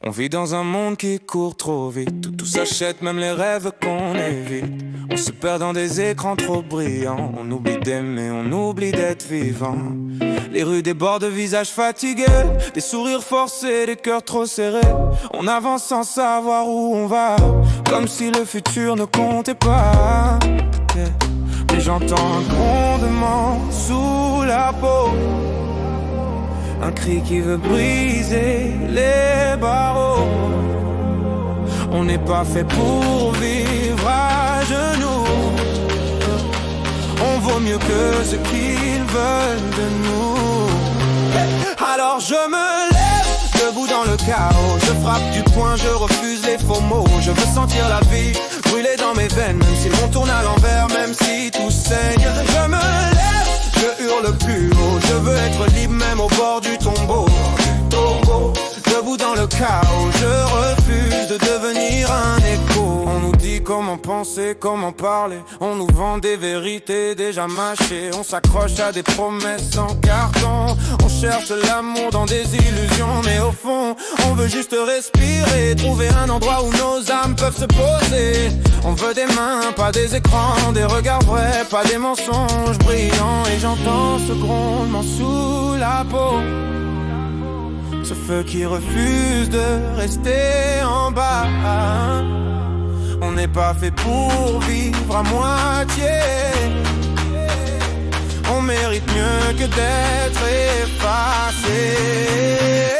On vit dans un monde qui court trop vite, où tout s'achète, même les rêves qu'on évite. On se perd dans des écrans trop brillants, on oublie d'aimer, on oublie d'être vivant. Les rues débordent de visages fatigués, des sourires forcés, des cœurs trop serrés. On avance sans savoir où on va, comme si le futur ne comptait pas. Mais j'entends un grondement sous la peau, un cri qui veut briser les barreaux. On n'est pas fait pour vivre à genoux. On vaut mieux que ce qu'ils veulent de nous. Alors je me lève, debout dans le chaos. Je frappe du poing, je refuse les faux mots. Je veux sentir la vie brûler dans mes veines, même si le monde tourne à l'envers, même si tout saigne. Je me lève, je hurle plus haut. Je veux être libre même au bord du tombeau. Debout dans le chaos, je refuse de devenir un écho. On nous dit comment penser, comment parler. On nous vend des vérités déjà mâchées. On s'accroche à des promesses en carton. On cherche l'amour dans des illusions, mais au fond, on veut juste respirer, trouver un endroit où nos âmes peuvent se poser. On veut des mains, pas des écrans, des regards vrais, pas des mensonges brillants. Et j'entends ce grondement sous la peau, ce feu qui refuse de rester en bas. On n'est pas fait pour vivre à moitié. On mérite mieux que d'être effacé.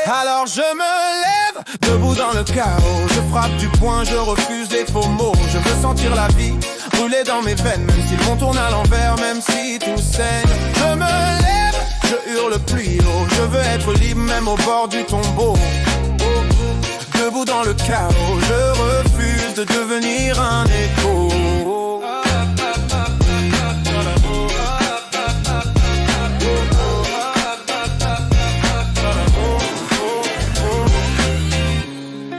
Alors je me lève, debout dans le chaos. Je frappe du poing, je refuse les faux mots. Je veux sentir la vie brûler dans mes veines, même si le monde tourne à l'envers, même si tout saigne. Je me lève, je hurle plus haut. Je veux être libre même au bord du tombeau. Debout dans le chaos, je refuse de devenir un écho.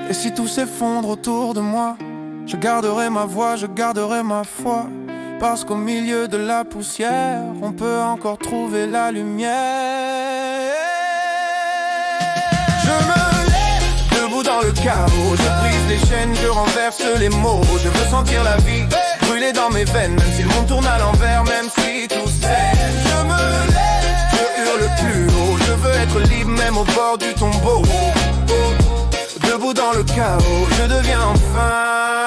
Et si tout s'effondre autour de moi, je garderai ma voix, je garderai ma foi. Parce qu'au milieu de la poussière, on peut encore trouver la lumière. Je me lève, debout dans le chaos. Je brise les chaînes, je renverse les mots. Je veux sentir la vie brûler dans mes veines, même si le monde tourne à l'envers, même si tout saigne. Je me lève, je hurle plus haut. Je veux être libre même au bord du tombeau. Debout dans le chaos, je deviens enfin